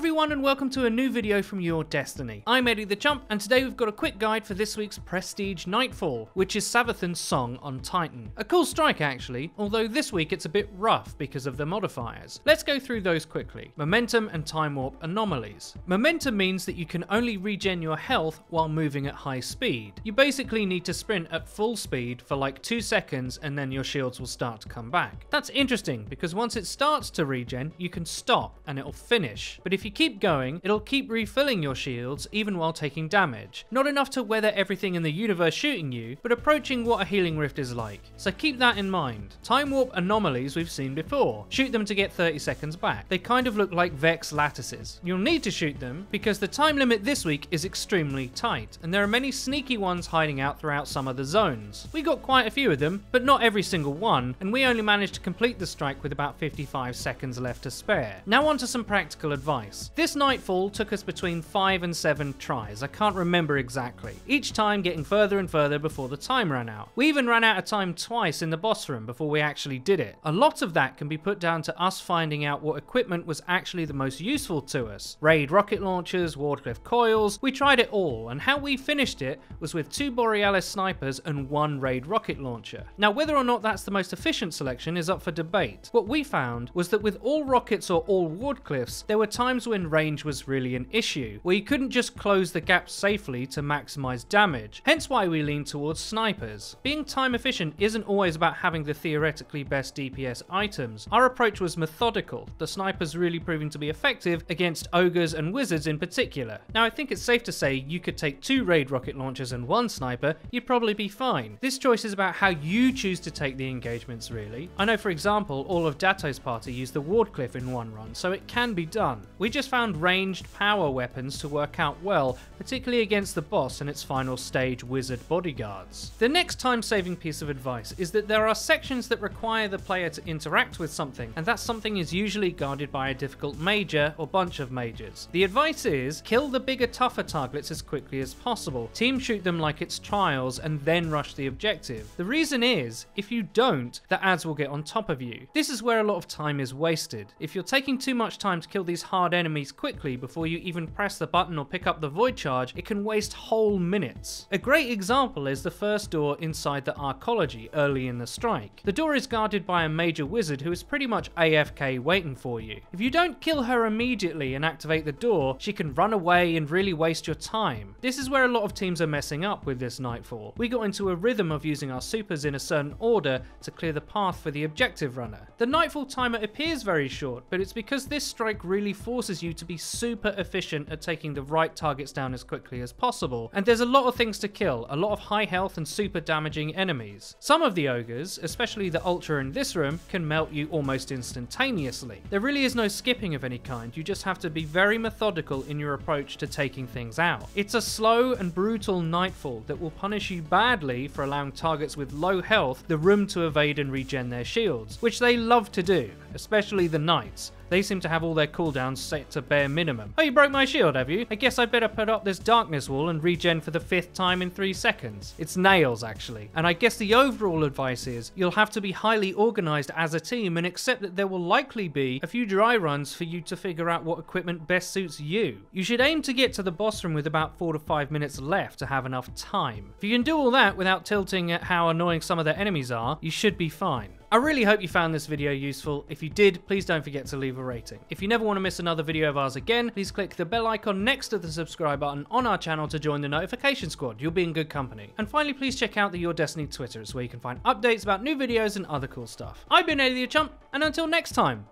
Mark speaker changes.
Speaker 1: everyone and welcome to a new video from Your Destiny. I'm Eddie the Chump and today we've got a quick guide for this week's Prestige Nightfall, which is Savathun's song on Titan. A cool strike actually, although this week it's a bit rough because of the modifiers. Let's go through those quickly. Momentum and Time Warp Anomalies. Momentum means that you can only regen your health while moving at high speed. You basically need to sprint at full speed for like 2 seconds and then your shields will start to come back. That's interesting because once it starts to regen, you can stop and it'll finish. But if you keep going, it'll keep refilling your shields even while taking damage. Not enough to weather everything in the universe shooting you, but approaching what a healing rift is like. So keep that in mind. Time Warp Anomalies we've seen before. Shoot them to get 30 seconds back. They kind of look like Vex lattices. You'll need to shoot them because the time limit this week is extremely tight, and there are many sneaky ones hiding out throughout some of the zones. We got quite a few of them, but not every single one, and we only managed to complete the strike with about 55 seconds left to spare. Now on to some practical advice. This Nightfall took us between 5 and 7 tries, I can't remember exactly, each time getting further and further before the time ran out. We even ran out of time twice in the boss room before we actually did it. A lot of that can be put down to us finding out what equipment was actually the most useful to us. Raid rocket launchers, Wardcliff coils, we tried it all, and how we finished it was with 2 Borealis snipers and 1 Raid rocket launcher. Now whether or not that's the most efficient selection is up for debate. What we found was that with all rockets or all Wardcliffs, there were times when range was really an issue, where you couldn't just close the gap safely to maximize damage, hence why we lean towards snipers. Being time efficient isn't always about having the theoretically best DPS items. Our approach was methodical, the snipers really proving to be effective against ogres and wizards in particular. Now I think it's safe to say you could take 2 raid rocket launchers and 1 sniper, you'd probably be fine. This choice is about how you choose to take the engagements really. I know for example all of Dato's party used the Wardcliff in one run, so it can be done. We just found ranged power weapons to work out well, particularly against the boss and its final stage wizard bodyguards. The next time-saving piece of advice is that there are sections that require the player to interact with something, and that something is usually guarded by a difficult major or bunch of majors. The advice is, kill the bigger, tougher targets as quickly as possible. Team shoot them like it's trials and then rush the objective. The reason is, if you don't, the ads will get on top of you. This is where a lot of time is wasted. If you're taking too much time to kill these hard enemies quickly before you even press the button or pick up the void charge, it can waste whole minutes. A great example is the first door inside the arcology early in the strike. The door is guarded by a major wizard who is pretty much AFK waiting for you. If you don't kill her immediately and activate the door, she can run away and really waste your time. This is where a lot of teams are messing up with this Nightfall. We got into a rhythm of using our supers in a certain order to clear the path for the objective runner. The Nightfall timer appears very short, but it's because this strike really forces you to be super efficient at taking the right targets down as quickly as possible, and there's a lot of things to kill, a lot of high health and super damaging enemies. Some of the ogres, especially the Ultra in this room, can melt you almost instantaneously. There really is no skipping of any kind, you just have to be very methodical in your approach to taking things out. It's a slow and brutal Nightfall that will punish you badly for allowing targets with low health the room to evade and regen their shields, which they love to do, especially the knights. They seem to have all their cooldowns set to bare minimum. Oh, you broke my shield, have you? I guess I better put up this darkness wall and regen for the 5th time in 3 seconds. It's nails, actually. And I guess the overall advice is, you'll have to be highly organized as a team and accept that there will likely be a few dry runs for you to figure out what equipment best suits you. You should aim to get to the boss room with about 4 to 5 minutes left to have enough time. If you can do all that without tilting at how annoying some of the enemies are, you should be fine. I really hope you found this video useful. If you did, please don't forget to leave a rating. If you never want to miss another video of ours again, please click the bell icon next to the subscribe button on our channel to join the notification squad. You'll be in good company. And finally, please check out the Your Destiny Twitter. It's where you can find updates about new videos and other cool stuff. I've been Eddie the Chump, and until next time,